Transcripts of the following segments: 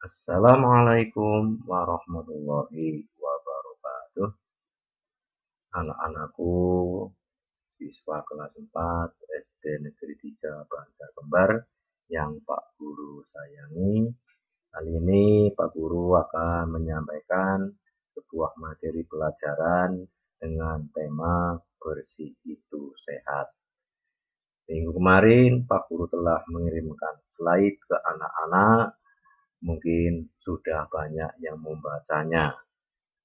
Assalamualaikum warahmatullahi wabarakatuh. Anak-anakku, siswa kelas 4 SD Negeri 3 Banjarkembar yang Pak Guru sayangi. Kali ini Pak Guru akan menyampaikan sebuah materi pelajaran dengan tema bersih itu sehat. Minggu kemarin Pak Guru telah mengirimkan slide ke anak-anak. Mungkin sudah banyak yang membacanya.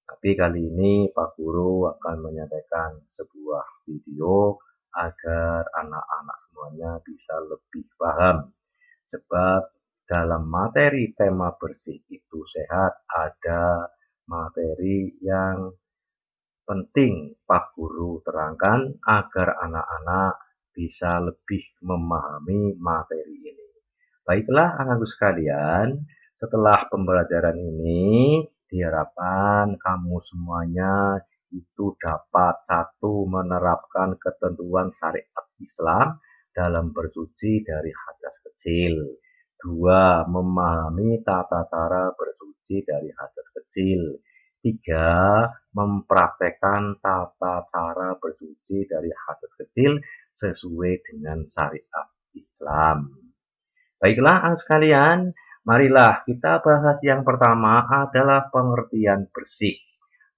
Tapi kali ini Pak Guru akan menyampaikan sebuah video agar anak-anak semuanya bisa lebih paham. Sebab dalam materi tema bersih itu sehat ada materi yang penting Pak Guru terangkan agar anak-anak bisa lebih memahami materi ini. Baiklah anakku sekalian, setelah pembelajaran ini diharapkan kamu semuanya itu dapat satu menerapkan ketentuan syariat Islam dalam bersuci dari hadas kecil. Dua, memahami tata cara bersuci dari hadas kecil. Tiga, mempraktekkan tata cara bersuci dari hadas kecil sesuai dengan syariat Islam. Baiklah, anak sekalian, marilah kita bahas yang pertama adalah pengertian bersih.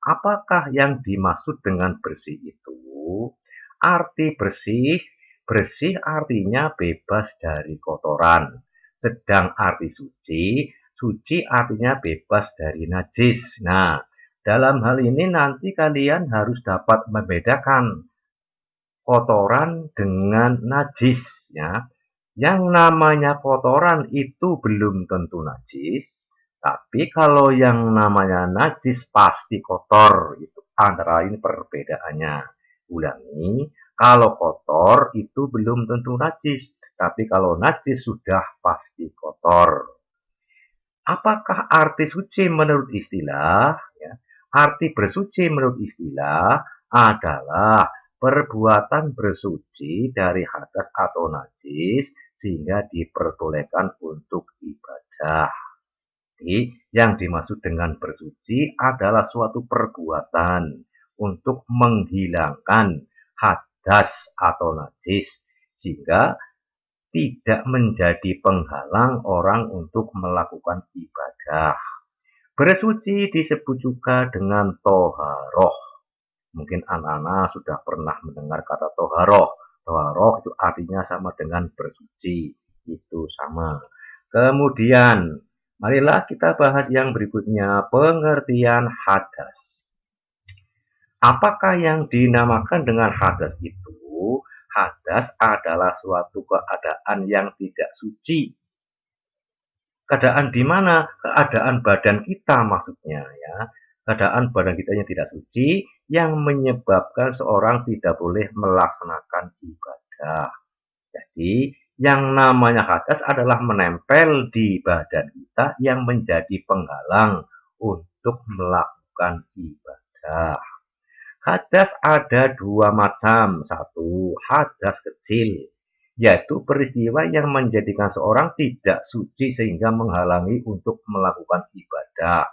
Apakah yang dimaksud dengan bersih itu? Arti bersih, bersih artinya bebas dari kotoran. Sedang arti suci, suci artinya bebas dari najis. Nah, dalam hal ini nanti kalian harus dapat membedakan kotoran dengan najis ya. Yang namanya kotoran itu belum tentu najis, tapi kalau yang namanya najis pasti kotor. Itu antara ini perbedaannya. Ulangi, kalau kotor itu belum tentu najis, tapi kalau najis sudah pasti kotor. Apakah arti suci menurut istilah? Ya, arti bersuci menurut istilah adalah perbuatan bersuci dari hadas atau najis sehingga diperbolehkan untuk ibadah. Jadi, yang dimaksud dengan bersuci adalah suatu perbuatan untuk menghilangkan hadas atau najis sehingga tidak menjadi penghalang orang untuk melakukan ibadah. Bersuci disebut juga dengan toharoh. Mungkin anak-anak sudah pernah mendengar kata toharoh. Toharoh itu artinya sama dengan bersuci. Itu sama. Kemudian, marilah kita bahas yang berikutnya, pengertian hadas. Apakah yang dinamakan dengan hadas itu? Hadas adalah suatu keadaan yang tidak suci. Keadaan di mana? Keadaan badan kita maksudnya ya. Keadaan badan kita yang tidak suci yang menyebabkan seorang tidak boleh melaksanakan ibadah. Jadi, yang namanya hadas adalah menempel di badan kita yang menjadi penghalang untuk melakukan ibadah. Hadas ada dua macam. Satu, hadas kecil, yaitu peristiwa yang menjadikan seorang tidak suci sehingga menghalangi untuk melakukan ibadah.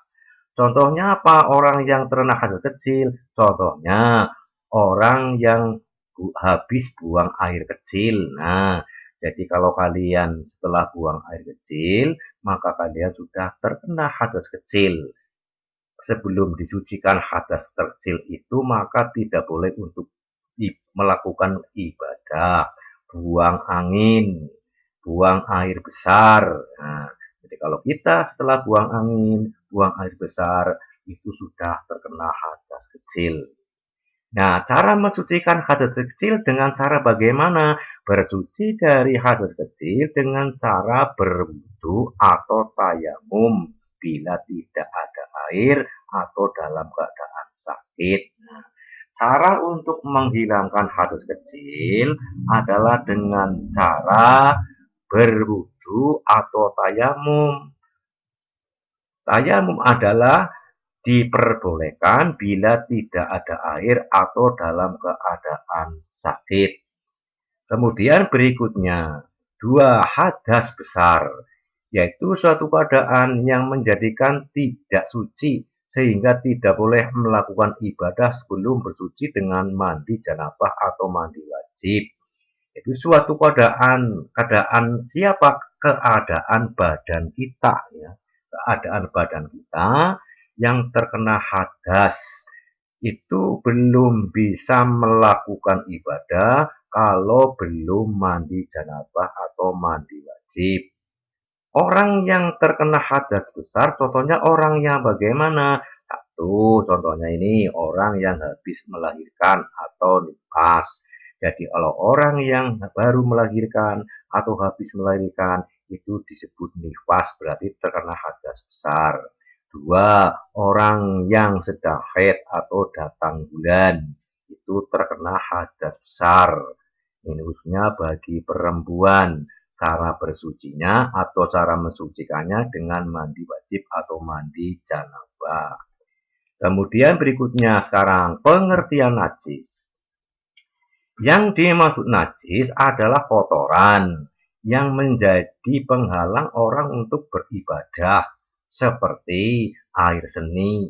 Contohnya apa? Orang yang terkena hadas kecil. Contohnya, orang yang habis buang air kecil. Nah, jadi kalau kalian setelah buang air kecil, maka kalian sudah terkena hadas kecil. Sebelum disucikan hadas kecil itu maka tidak boleh untuk melakukan ibadah, buang angin, buang air besar. Nah, jadi kalau kita setelah buang angin, buang air besar itu sudah terkena hadas kecil. Nah, cara mensucikan hadas kecil dengan cara bagaimana? Bersuci dari hadas kecil dengan cara berwudu atau tayamum bila tidak ada air atau dalam keadaan sakit. Nah, cara untuk menghilangkan hadas kecil adalah dengan cara berwudu atau tayamum. Tayamum adalah diperbolehkan bila tidak ada air atau dalam keadaan sakit. Kemudian berikutnya, dua hadas besar. yaitu suatu keadaan yang menjadikan tidak suci sehingga tidak boleh melakukan ibadah sebelum bersuci dengan mandi janabah atau mandi wajib. Itu suatu keadaan siapa? Keadaan badan kita, ya. Keadaan badan kita yang terkena hadas itu belum bisa melakukan ibadah kalau belum mandi janabah atau mandi wajib. Orang yang terkena hadas besar, contohnya orang yang bagaimana? Satu, contohnya ini orang yang habis melahirkan atau nifas. Jadi kalau orang yang baru melahirkan atau habis melahirkan itu disebut nifas, berarti terkena hadas besar. Dua, orang yang sedang haid atau datang bulan itu terkena hadas besar. Ini khususnya bagi perempuan. Cara bersucinya atau cara mensucikannya dengan mandi wajib atau mandi janabah. Kemudian berikutnya sekarang pengertian najis. Yang dimaksud najis adalah kotoran yang menjadi penghalang orang untuk beribadah seperti air seni,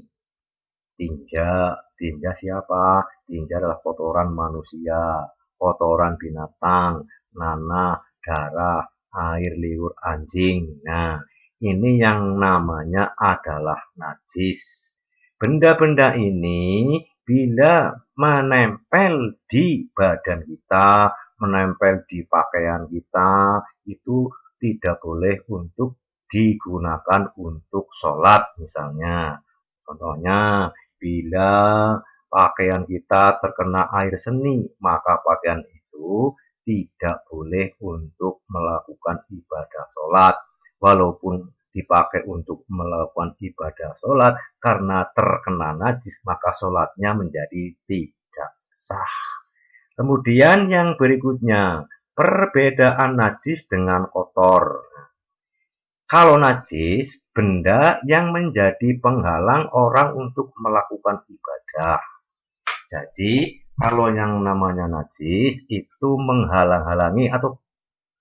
tinja. Tinja siapa? Tinja adalah kotoran manusia, kotoran binatang, nanah, darah, air liur anjing. Nah, ini yang namanya adalah najis. Benda-benda ini bila menempel di badan kita, menempel di pakaian kita, itu tidak boleh untuk digunakan untuk sholat misalnya. Contohnya, bila pakaian kita terkena air seni, maka pakaian itu tidak boleh untuk melakukan ibadah sholat. Walaupun dipakai untuk melakukan ibadah sholat, karena terkena najis, maka sholatnya menjadi tidak sah. Kemudian yang berikutnya, perbedaan najis dengan kotor. Kalau najis, benda yang menjadi penghalang orang untuk melakukan ibadah. Jadi, kalau yang namanya najis itu menghalang-halangi atau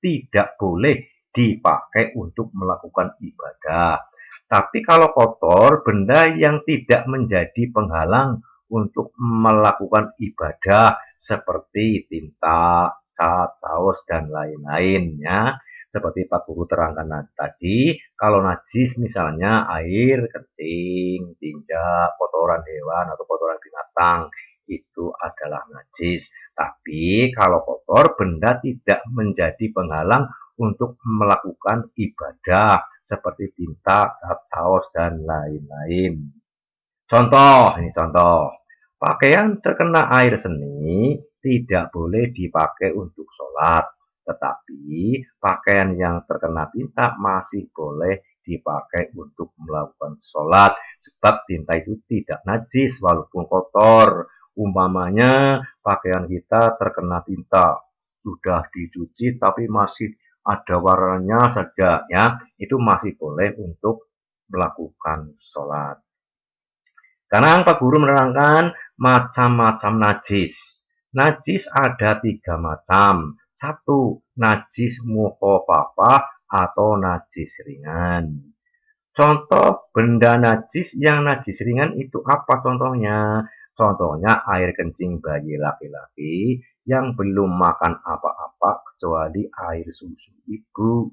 tidak boleh dipakai untuk melakukan ibadah. Tapi kalau kotor, benda yang tidak menjadi penghalang untuk melakukan ibadah seperti tinta, cat, saus, dan lain-lainnya. Seperti Pak Guru terangkan tadi, kalau najis misalnya air, kencing, tinja, kotoran hewan atau kotoran binatang, itu adalah najis. Tapi kalau kotor, benda tidak menjadi penghalang untuk melakukan ibadah seperti tinta, cat, saus, dan lain-lain. Contoh, pakaian terkena air seni tidak boleh dipakai untuk sholat, tetapi pakaian yang terkena tinta masih boleh dipakai untuk melakukan sholat, sebab tinta itu tidak najis walaupun kotor. Umpamanya pakaian kita terkena tinta, sudah dicuci tapi masih ada warnanya saja, ya, itu masih boleh untuk melakukan sholat. Sekarang Pak Guru menerangkan macam-macam najis. Najis ada 3 macam. Satu, najis mukhafafah atau najis ringan. Contoh benda najis yang najis ringan itu apa contohnya? Contohnya air kencing bayi laki-laki yang belum makan apa-apa kecuali air susu ibu.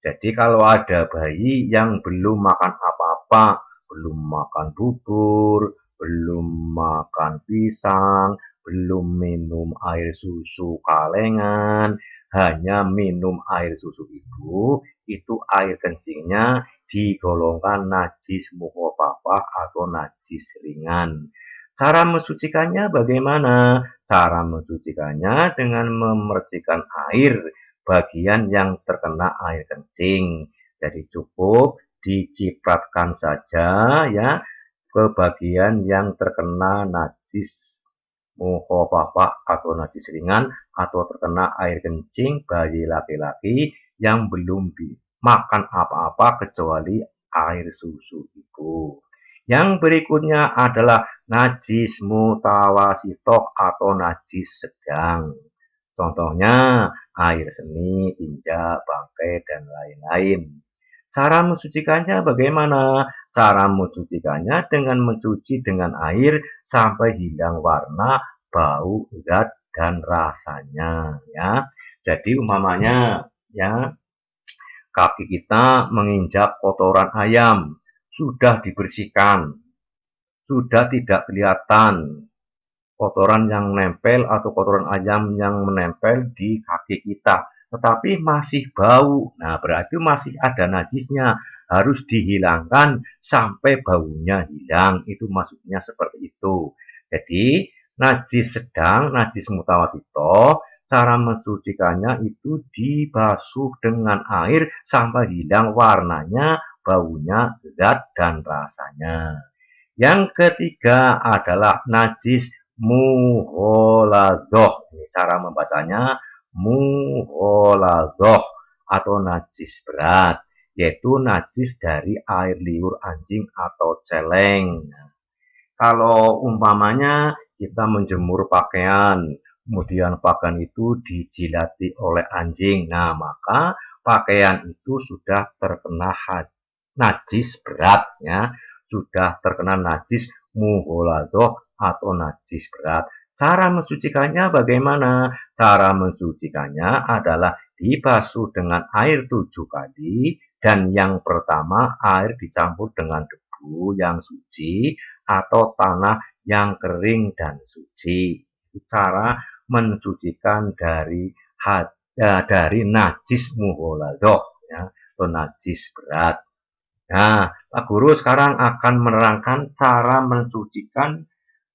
Jadi kalau ada bayi yang belum makan apa-apa, belum makan bubur, belum makan pisang, belum minum air susu kalengan, hanya minum air susu ibu, itu air kencingnya digolongkan najis mukhafafah atau najis ringan. Cara mensucikannya bagaimana? Cara mensucikannya dengan memercikan air bagian yang terkena air kencing. Jadi cukup dicipratkan saja, ya, ke bagian yang terkena najis mukhafafah atau najis ringan atau terkena air kencing bayi laki-laki yang belum makan apa-apa kecuali air susu ibu. Yang berikutnya adalah najis mutawasitoh atau najis sedang. Contohnya air seni, tinja, bangkai, dan lain-lain. Cara mensucikannya bagaimana? Cara mensucikannya dengan mencuci dengan air sampai hilang warna, bau, zat, dan rasanya. Ya, jadi umpamanya ya kaki kita menginjak kotoran ayam, sudah dibersihkan, sudah tidak kelihatan kotoran yang nempel atau kotoran ayam yang menempel di kaki kita, tetapi masih bau. Nah, berarti masih ada najisnya, harus dihilangkan sampai baunya hilang. Itu maksudnya seperti itu. Jadi, najis sedang, najis mutawasito, cara mensucikannya itu dibasuh dengan air sampai hilang warnanya, baunya, zat, dan rasanya. Yang ketiga adalah najis mughalazoh. Ini cara membacanya mughalazoh atau najis berat, yaitu najis dari air liur anjing atau celeng. Kalau umpamanya kita menjemur pakaian, kemudian pakaian itu dijilati oleh anjing, nah maka pakaian itu sudah terkena najis berat ya, sudah terkena najis mughalazoh atau najis berat. Cara mensucikannya bagaimana? Cara mensucikannya adalah dibasuh dengan air 7 kali, dan yang pertama air dicampur dengan debu yang suci atau tanah yang kering dan suci. Cara mensucikan dari najis mughalazoh ya, atau najis berat. Nah, Pak Guru sekarang akan menerangkan cara mensucikan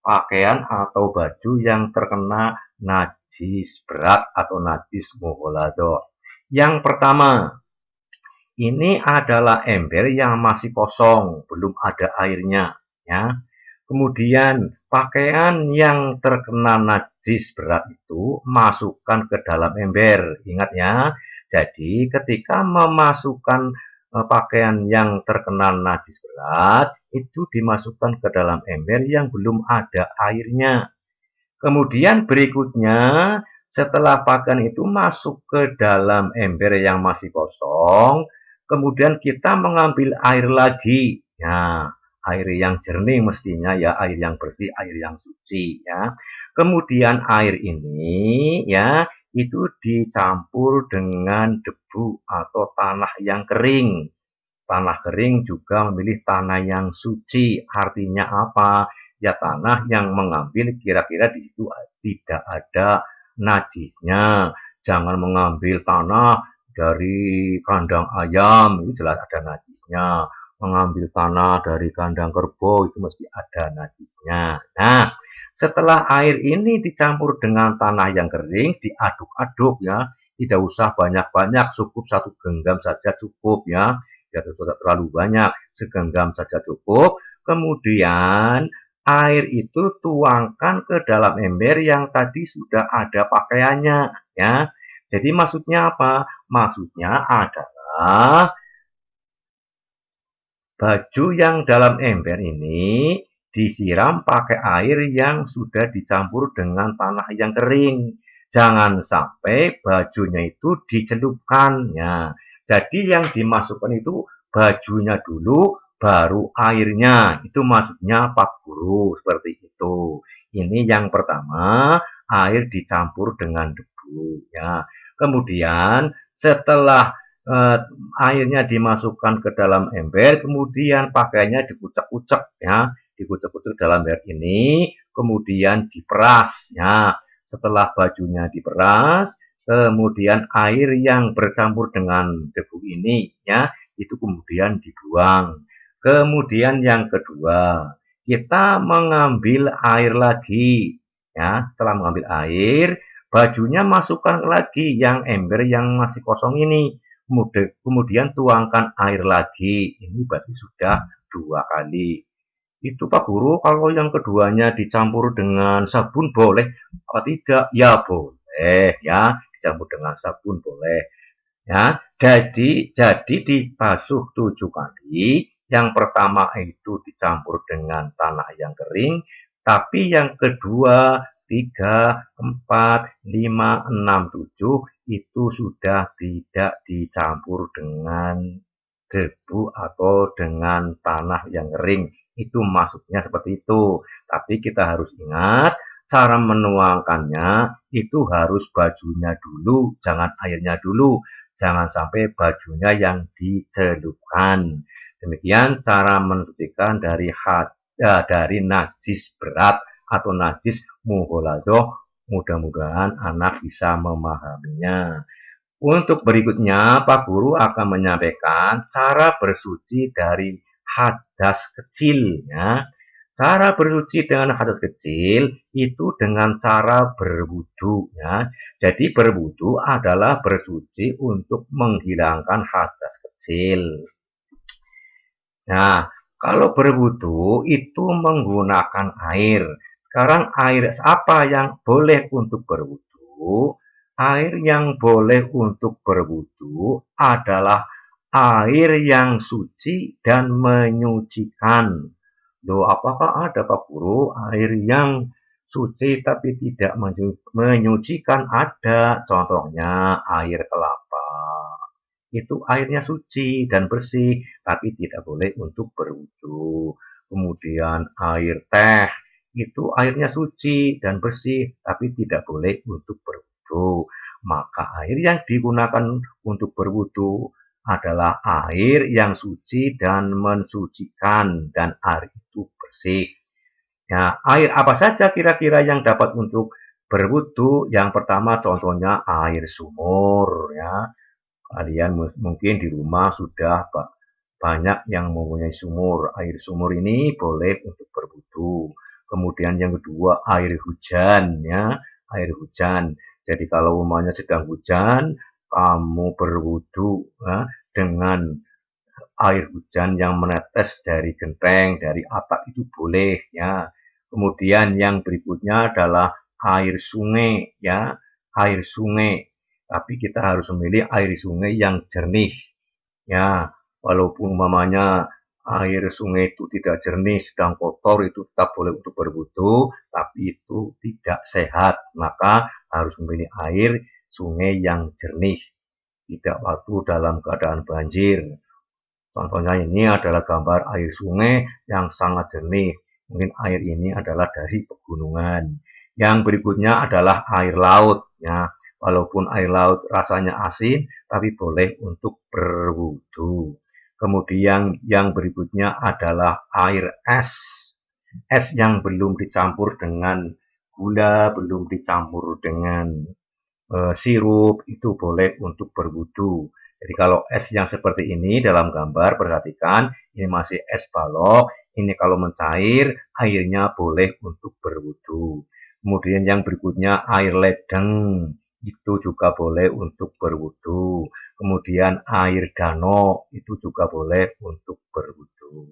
pakaian atau baju yang terkena najis berat atau najis mughalazoh. Yang pertama, ini adalah ember yang masih kosong, belum ada airnya, ya. Kemudian pakaian yang terkena najis berat itu masukkan ke dalam ember. Ingat ya. Jadi ketika memasukkan pakaian yang terkena najis berat itu dimasukkan ke dalam ember yang belum ada airnya. Kemudian berikutnya setelah pakaian itu masuk ke dalam ember yang masih kosong, kemudian kita mengambil air lagi. Nah, air yang jernih mestinya ya, air yang bersih, air yang suci ya. Kemudian air ini ya itu dicampur dengan debu atau tanah yang kering. Tanah kering juga memilih tanah yang suci. Artinya apa? Ya tanah yang mengambil kira-kira di situ tidak ada najisnya. Jangan mengambil tanah dari kandang ayam, itu jelas ada najisnya. Mengambil tanah dari kandang kerbau, itu mesti ada najisnya. Nah, setelah air ini dicampur dengan tanah yang kering, diaduk-aduk ya. Tidak usah banyak-banyak, cukup 1 genggam saja cukup ya. Tidak terlalu banyak, segenggam saja cukup. Kemudian air itu tuangkan ke dalam ember yang tadi sudah ada pakaiannya ya. Jadi maksudnya apa? Maksudnya adalah baju yang dalam ember ini disiram pakai air yang sudah dicampur dengan tanah yang kering. Jangan sampai bajunya itu dicelupkan ya. Jadi yang dimasukkan itu bajunya dulu, baru airnya. Itu maksudnya Pak Guru, seperti itu. Ini yang pertama, air dicampur dengan debu ya. Kemudian setelah airnya dimasukkan ke dalam ember, kemudian pakaiannya dikucek-kucek ya, dikucek-kucek dalam ember ini, kemudian diperas ya. Setelah bajunya diperas, kemudian air yang bercampur dengan debu ini ya, itu kemudian dibuang. Kemudian yang kedua, kita mengambil air lagi ya. Setelah mengambil air, bajunya masukkan lagi yang ember yang masih kosong ini. Kemudian tuangkan air lagi. Ini berarti sudah 2 kali. Itu Pak Guru, kalau yang keduanya dicampur dengan sabun boleh apa tidak? Ya boleh ya, dicampur dengan sabun boleh. Ya, jadi dibasuh 7 kali. Yang pertama itu dicampur dengan tanah yang kering, tapi yang kedua 3, 4, 5, 6, 7 itu sudah tidak dicampur dengan debu atau dengan tanah yang kering. Itu maksudnya seperti itu. Tapi kita harus ingat, cara menuangkannya itu harus bajunya dulu, jangan airnya dulu. Jangan sampai bajunya yang dicelupkan. Demikian cara mensucikan dari najis berat atau najis mughaladah. Mudah-mudahan anak bisa memahaminya. Untuk berikutnya, Pak Guru akan menyampaikan cara bersuci dari hadas kecil. Ya. Cara bersuci dengan hadas kecil itu dengan cara berwudu. Ya. Jadi berwudu adalah bersuci untuk menghilangkan hadas kecil. Nah, kalau berwudu itu menggunakan air. Sekarang air apa yang boleh untuk berwudu? Air yang boleh untuk berwudu adalah air yang suci dan menyucikan. Loh, apakah ada Pak Guru air yang suci tapi tidak menyucikan? Ada, contohnya air kelapa itu airnya suci dan bersih, tapi tidak boleh untuk berwudu. Kemudian air teh itu airnya suci dan bersih, tapi tidak boleh untuk berwudu. Maka air yang digunakan untuk berwudu adalah air yang suci dan mensucikan, dan air itu bersih. Ya, air apa saja kira-kira yang dapat untuk berwudu? Yang pertama contohnya air sumur, ya. Kalian mungkin di rumah sudah banyak yang mempunyai sumur. Air sumur ini boleh untuk berwudu. Kemudian yang kedua air hujan, ya, air hujan. Jadi kalau umpamanya sedang hujan, kamu berwudu ya, dengan air hujan yang menetes dari genteng, dari atap itu boleh, ya. Kemudian yang berikutnya adalah air sungai, ya, air sungai. Tapi kita harus memilih air sungai yang jernih, ya. Walaupun umpamanya air sungai itu tidak jernih, sedang kotor, itu tetap boleh untuk berwudu, tapi itu tidak sehat. Maka harus memilih air sungai yang jernih, tidak waktu dalam keadaan banjir. Contohnya ini adalah gambar air sungai yang sangat jernih. Mungkin air ini adalah dari pegunungan. Yang berikutnya adalah air laut. Ya. Walaupun air laut rasanya asin, tapi boleh untuk berwudu. Kemudian yang berikutnya adalah air es. Es yang belum dicampur dengan gula, belum dicampur dengan sirup, itu boleh untuk berwudu. Jadi kalau es yang seperti ini dalam gambar, perhatikan, ini masih es balok, ini kalau mencair, airnya boleh untuk berwudu. Kemudian yang berikutnya air ledeng, itu juga boleh untuk berwudu. Kemudian air danau, itu juga boleh untuk berwudu.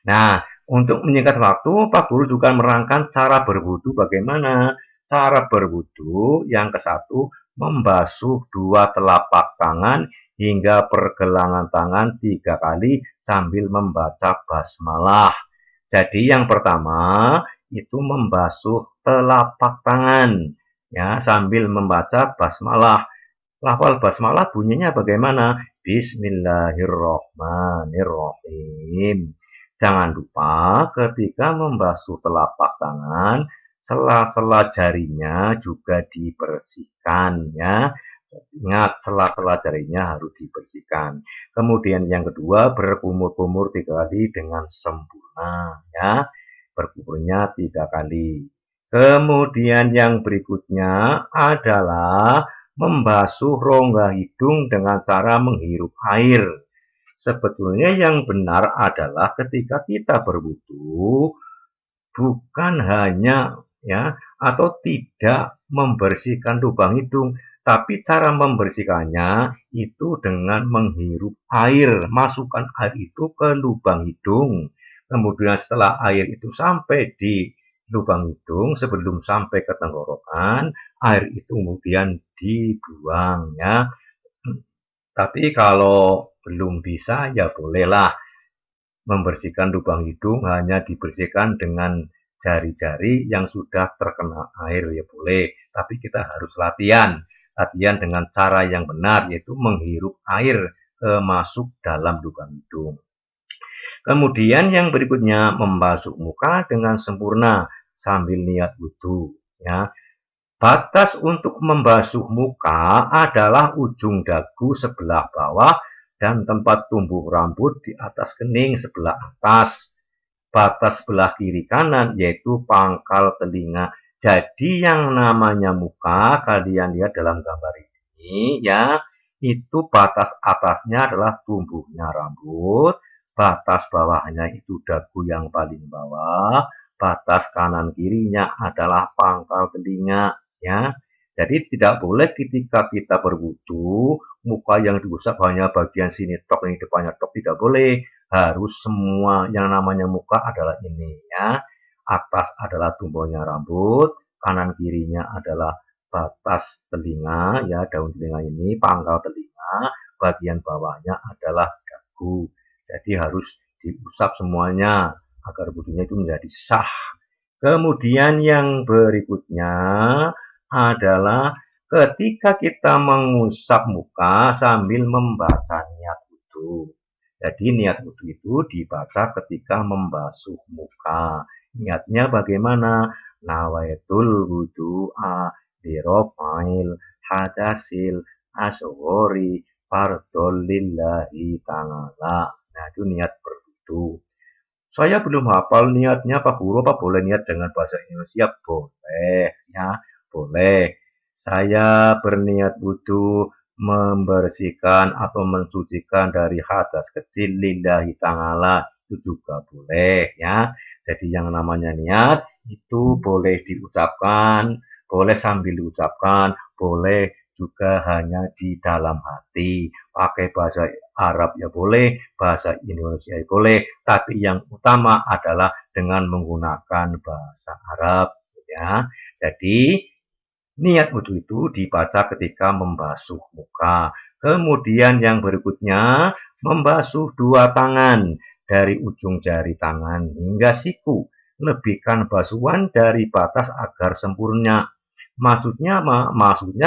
Nah, untuk menyingkat waktu, Pak Guru juga merangkan cara berwudu bagaimana. Cara berwudu yang ke-1, membasuh dua telapak tangan hingga pergelangan tangan 3 kali sambil membaca basmalah. Jadi yang pertama itu membasuh telapak tangan ya sambil membaca basmalah. Lafal basmalah bunyinya bagaimana? Bismillahirrahmanirrahim. Jangan lupa ketika membasuh telapak tangan, sela-sela jarinya juga dibersihkan ya. Ingat, sela-sela jarinya harus dibersihkan. Kemudian yang kedua, berkumur-kumur 3 kali dengan sempurna ya. Berkumurnya 3 kali. Kemudian yang berikutnya adalah membasuh rongga hidung dengan cara menghirup air. Sebetulnya yang benar adalah ketika kita berwudu bukan hanya ya atau tidak membersihkan lubang hidung, tapi cara membersihkannya itu dengan menghirup air. Masukkan air itu ke lubang hidung. Kemudian setelah air itu sampai di lubang hidung, sebelum sampai ke tenggorokan, air itu kemudian dibuang ya. Tapi kalau belum bisa ya bolehlah membersihkan lubang hidung hanya dibersihkan dengan jari-jari yang sudah terkena air ya boleh, tapi kita harus latihan dengan cara yang benar, yaitu menghirup air masuk dalam lubang hidung. Kemudian yang berikutnya membasuh muka dengan sempurna sambil niat wudhu ya. Batas untuk membasuh muka adalah ujung dagu sebelah bawah dan tempat tumbuh rambut di atas kening sebelah atas. Batas sebelah kiri kanan yaitu pangkal telinga. Jadi yang namanya muka, kalian lihat dalam gambar ini ya, itu batas atasnya adalah tumbuhnya rambut, batas bawahnya itu dagu yang paling bawah, batas kanan kirinya adalah pangkal telinga ya. Jadi tidak boleh ketika kita berwudu, muka yang diusap hanya bagian sini tok, ini depannya tok, tidak boleh. Harus semua yang namanya muka adalah ini ya. Atas adalah tumbuhnya rambut, kanan kirinya adalah batas telinga ya, daun telinga ini, pangkal telinga, bagian bawahnya adalah dagu. Jadi harus diusap semuanya agar wudunya itu menjadi sah. Kemudian yang berikutnya adalah ketika kita mengusap muka sambil membaca niat wudhu. Jadi niat wudhu itu dibaca ketika membasuh muka. Niatnya bagaimana? Nawaitul wudu'a birofail hadasil asghori fardol lillahi ta'ala. Nah, itu niat berwudhu. Saya belum hafal niatnya Pak Guru, apa boleh niat dengan bahasa Indonesia? Boleh, ya, boleh. Saya berniat wudhu membersihkan atau mensucikan dari hadas kecil lillahi ta'ala, itu juga boleh, ya. Jadi yang namanya niat itu boleh diucapkan, boleh sambil diucapkan, boleh juga hanya di dalam hati. Pakai bahasa Arab ya boleh, bahasa Indonesia ya boleh, tapi yang utama adalah dengan menggunakan bahasa Arab ya. Jadi niat wudhu itu dibaca ketika membasuh muka. Kemudian yang berikutnya membasuh dua tangan dari ujung jari tangan hingga siku. Lebihkan basuhan dari batas agar sempurna. Maksudnya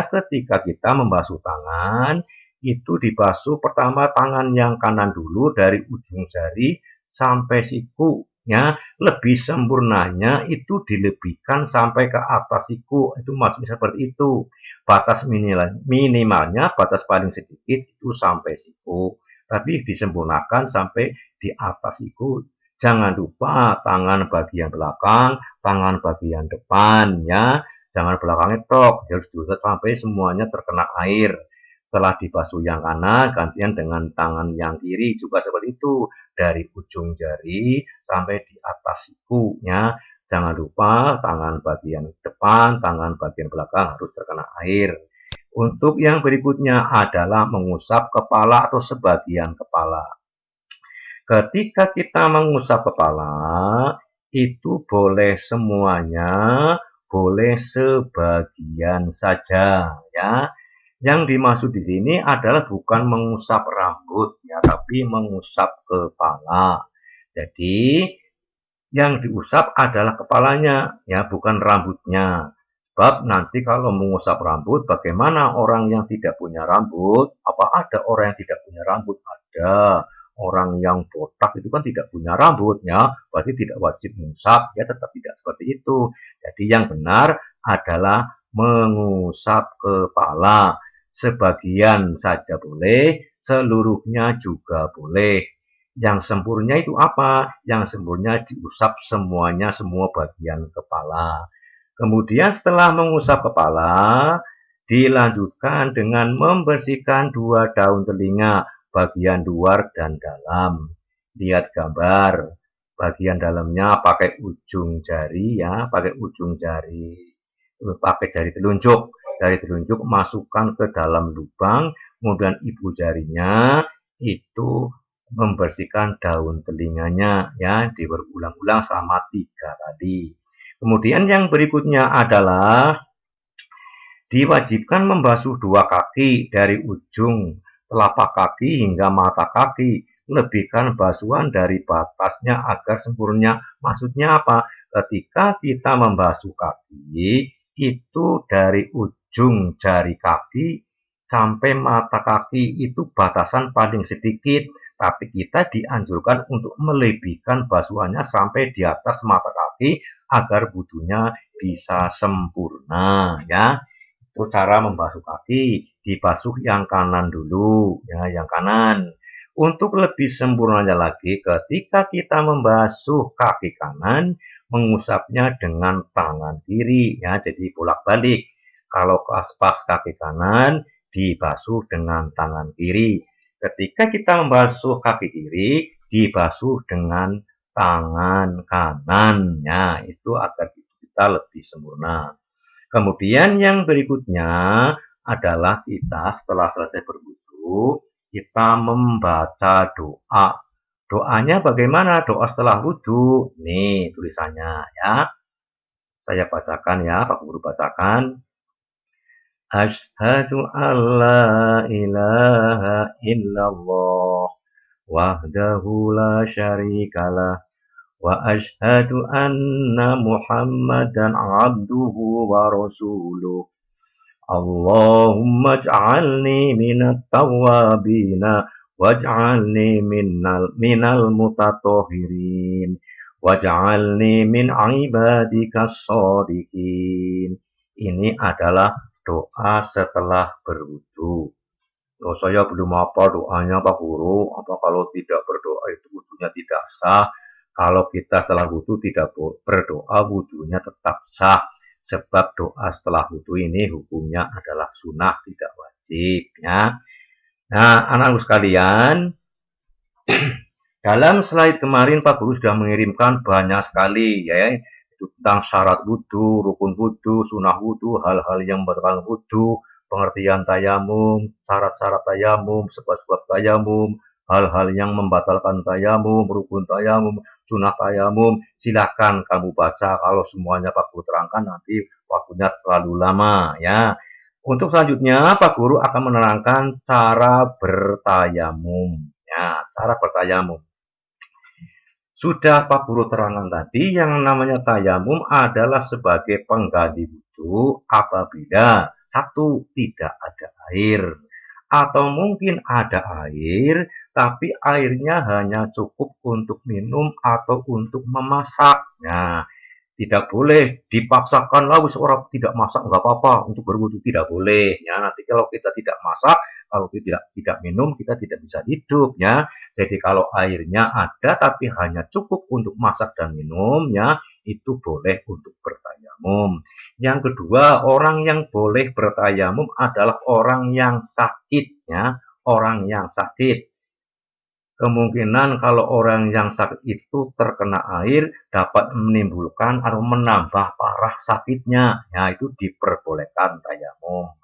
ketika kita membasuh tangan itu dibasuh pertama tangan yang kanan dulu dari ujung jari sampai siku ya. Lebih sempurnanya itu dilebihkan sampai ke atas siku, itu maksudnya seperti itu. Batas minimalnya, batas paling sedikit itu sampai siku, tapi disempurnakan sampai di atas siku. Jangan lupa tangan bagian belakang, tangan bagian depan ya. Jangan belakangnya tok, harus diusap sampai semuanya terkena air. Setelah dibasuh yang kanan, gantian dengan tangan yang kiri juga seperti itu. Dari ujung jari sampai di atas sikunya. Jangan lupa tangan bagian depan, tangan bagian belakang harus terkena air. Untuk yang berikutnya adalah mengusap kepala atau sebagian kepala. Ketika kita mengusap kepala, itu boleh semuanya, boleh sebagian saja ya. Yang dimaksud di sini adalah bukan mengusap rambut ya, tapi mengusap kepala. Jadi yang diusap adalah kepalanya ya, bukan rambutnya. Sebab nanti kalau mengusap rambut, bagaimana orang yang tidak punya rambut? Apa ada orang yang tidak punya rambut? Ada. Orang yang botak itu kan tidak punya rambut ya, berarti tidak wajib mengusap ya, tetap tidak seperti itu. Jadi yang benar adalah mengusap kepala. Sebagian saja boleh, seluruhnya juga boleh. Yang sempurna itu apa? Yang sempurna diusap semuanya, semua bagian kepala. Kemudian setelah mengusap kepala, dilanjutkan dengan membersihkan dua daun telinga, bagian luar dan dalam. Lihat gambar, bagian dalamnya pakai ujung jari ya, pakai ujung jari, pakai jari telunjuk. Jari telunjuk masukkan ke dalam lubang, kemudian ibu jarinya itu membersihkan daun telinganya ya, berulang-ulang selama 3 kali. Kemudian yang berikutnya adalah diwajibkan membasuh dua kaki dari ujung telapak kaki hingga mata kaki. Lebihkan basuhan dari batasnya agar sempurna. Maksudnya apa? ketika kita membasuh kaki, itu dari ujung jari kaki sampai mata kaki itu batasan paling sedikit, tapi kita dianjurkan untuk melebihkan basuhannya sampai di atas mata kaki agar wudhunya bisa sempurna ya. Itu cara membasuh kaki, dibasuh yang kanan dulu ya, yang kanan. Untuk lebih sempurnanya lagi, ketika kita membasuh kaki kanan, mengusapnya dengan tangan kiri ya, jadi bolak-balik. Kalau pas kaki kanan dibasuh dengan tangan kiri. Ketika kita membasuh kaki kiri, dibasuh dengan tangan kanan ya, itu agar kita lebih sempurna. Kemudian yang berikutnya adalah kita setelah selesai berwudu, kita membaca doa. Doanya bagaimana? Doa setelah wudu. Nih tulisannya ya. Saya bacakan ya, Pak Guru bacakan. Asyhadu an la ilaha illallah wahdahu la syarikalah wa asyhadu anna Muhammadan abduhu wa rasuluh. Allahumma ij'alni minat tawwabina waj'alni minal mutatahhirin waj'alni min ibadikas shodiqin. Ini adalah doa setelah berwudu. Oh, saya belum apa doanya Pak Guru. Apa kalau tidak berdoa itu wudunya tidak sah? Kalau kita setelah wudu tidak berdoa, wudunya tetap sah. Sebab doa setelah wudu ini hukumnya adalah sunnah, tidak wajib ya. Nah, anak-anak sekalian, dalam slide kemarin Pak Guru sudah mengirimkan banyak sekali ya, itu tentang syarat wudu, rukun wudu, sunnah wudu, hal-hal yang membatalkan wudu, pengertian tayamum, syarat-syarat tayamum, sebab-sebab tayamum, hal-hal yang membatalkan tayamum, rukun tayamum, sunnah tayamum. Silahkan kamu baca, kalau semuanya Pak Guru terangkan nanti waktunya terlalu lama ya. Untuk selanjutnya Pak Guru akan menerangkan cara bertayamum ya, cara bertayamum. Sudah Pak Guru terangkan tadi, yang namanya tayamum adalah sebagai pengganti wudu apabila satu, tidak ada air, atau mungkin ada air tapi airnya hanya cukup untuk minum atau untuk memasak. Nah, tidak boleh dipaksakan lah orang tidak masak nggak apa-apa untuk berwudu, tidak boleh ya. Nanti kalau kita tidak masak, kalau tidak minum, kita tidak bisa hidup ya. Jadi kalau airnya ada tapi hanya cukup untuk masak dan minum ya, itu boleh untuk bertayamum. Yang kedua, orang yang boleh bertayamum adalah orang yang sakit ya, orang yang sakit. Kemungkinan kalau orang yang sakit itu terkena air dapat menimbulkan atau menambah parah sakitnya. Ya, itu diperbolehkan tayamum.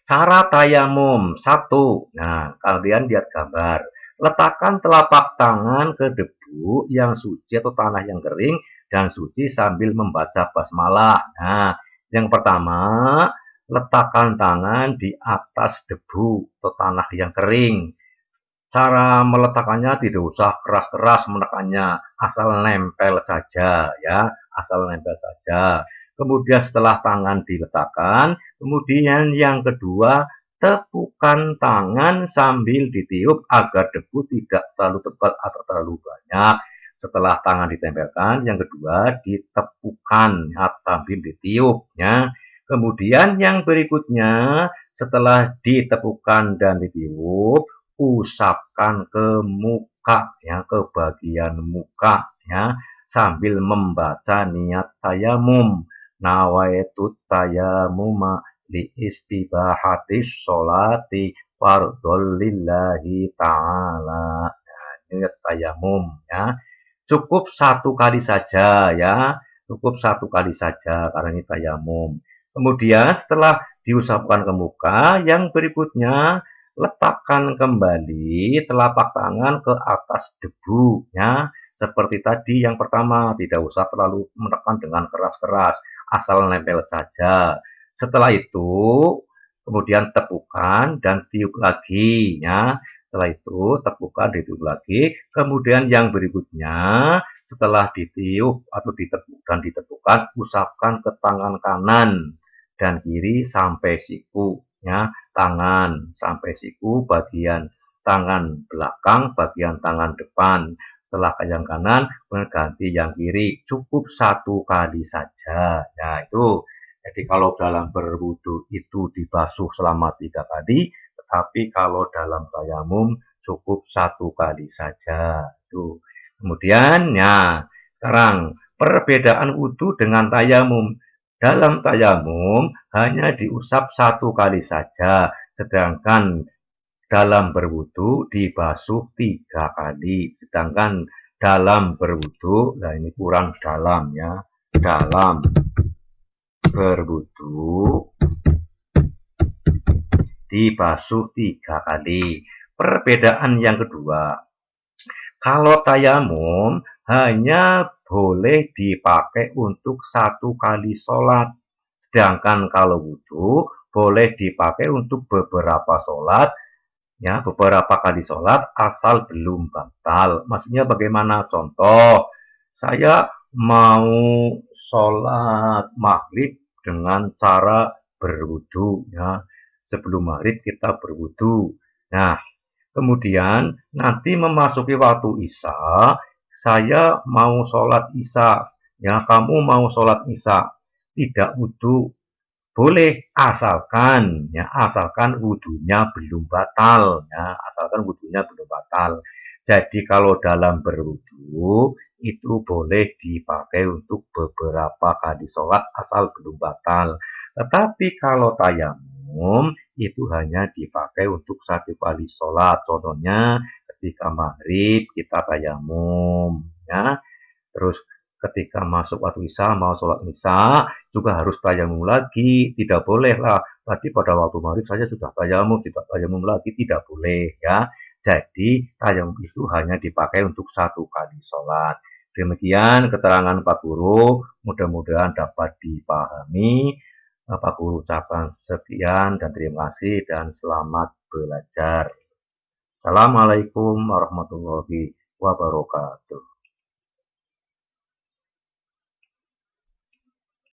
Cara tayamum, satu. Nah, kalian lihat gambar. Letakkan telapak tangan ke debu yang suci atau tanah yang kering dan suci sambil membaca basmalah. Nah, yang pertama, letakkan tangan di atas debu atau tanah yang kering. Cara meletakkannya tidak usah keras-keras menekannya, asal nempel saja ya, asal nempel saja. Kemudian setelah tangan diletakkan, kemudian yang kedua, tepukan tangan sambil ditiup agar debu tidak terlalu tebal atau terlalu banyak. Setelah tangan ditempelkan, yang kedua ditepukan ya, sambil ditiup ya. Kemudian yang berikutnya, setelah ditepukan dan ditiup, usapkan ke muka ya, ke bagian muka ya, sambil membaca niat tayamum. Nawaitu tayamuma li istibahatis sholati fardhol lillahi ta'ala. Nah, niat tayamum ya. Cukup satu kali saja ya, cukup satu kali saja karena ini tayamum. Kemudian setelah diusapkan ke muka, yang berikutnya letakkan kembali telapak tangan ke atas debu ya. Seperti tadi yang pertama, tidak usah terlalu menekan dengan keras-keras, asal nempel saja. Setelah itu kemudian tepukan dan tiup lagi ya. Setelah itu tepukan, ditiup lagi. Kemudian yang berikutnya setelah ditiup atau ditepuk dan ditepukan, usapkan ke tangan kanan dan kiri sampai siku, ya, tangan sampai siku, bagian tangan belakang, bagian tangan depan. Setelah yang kanan, ganti yang kiri. Cukup 1 kali saja. Nah, itu. Jadi kalau dalam berwudu itu dibasuh selama 3 kali, tetapi kalau dalam tayamum cukup 1 kali saja. Itu. Kemudian, ya, sekarang perbedaan wudu dengan tayamum. Dalam tayamum hanya diusap 1 kali saja, sedangkan dalam berwudu dibasuh 3 kali. Sedangkan dalam berwudu, nah ini kurang dalam ya, dalam berwudu dibasuh 3 kali. Perbedaan yang kedua, kalau tayamum hanya boleh dipakai untuk 1 kali sholat, sedangkan kalau wudu boleh dipakai untuk beberapa sholat, ya, beberapa kali sholat asal belum batal. Maksudnya bagaimana? Contoh, saya mau sholat maghrib dengan cara berwudu, ya. Sebelum maghrib kita berwudu. Nah, kemudian nanti memasuki waktu isya, saya mau sholat isya, ya, kamu mau sholat isya, tidak wudu, boleh asalkan wudunya belum batal, ya, asalkan wudunya belum batal. Jadi kalau dalam berwudu itu boleh dipakai untuk beberapa kali sholat asal belum batal. Tetapi kalau tayamum itu hanya dipakai untuk 1 kali sholat. Contohnya ketika maghrib kita tayamum, ya. Terus ketika masuk waktu isya, mau sholat isya, juga harus tayamum lagi. Tidak boleh lah, tadi pada waktu maghrib saja sudah tayamum, tidak tayamum lagi, tidak boleh, ya. Jadi tayamum itu hanya dipakai untuk 1 kali sholat. Demikian keterangan Pak Guru, mudah-mudahan dapat dipahami. Pak Guru ucapkan sekian dan terima kasih dan selamat belajar. Assalamualaikum warahmatullahi wabarakatuh.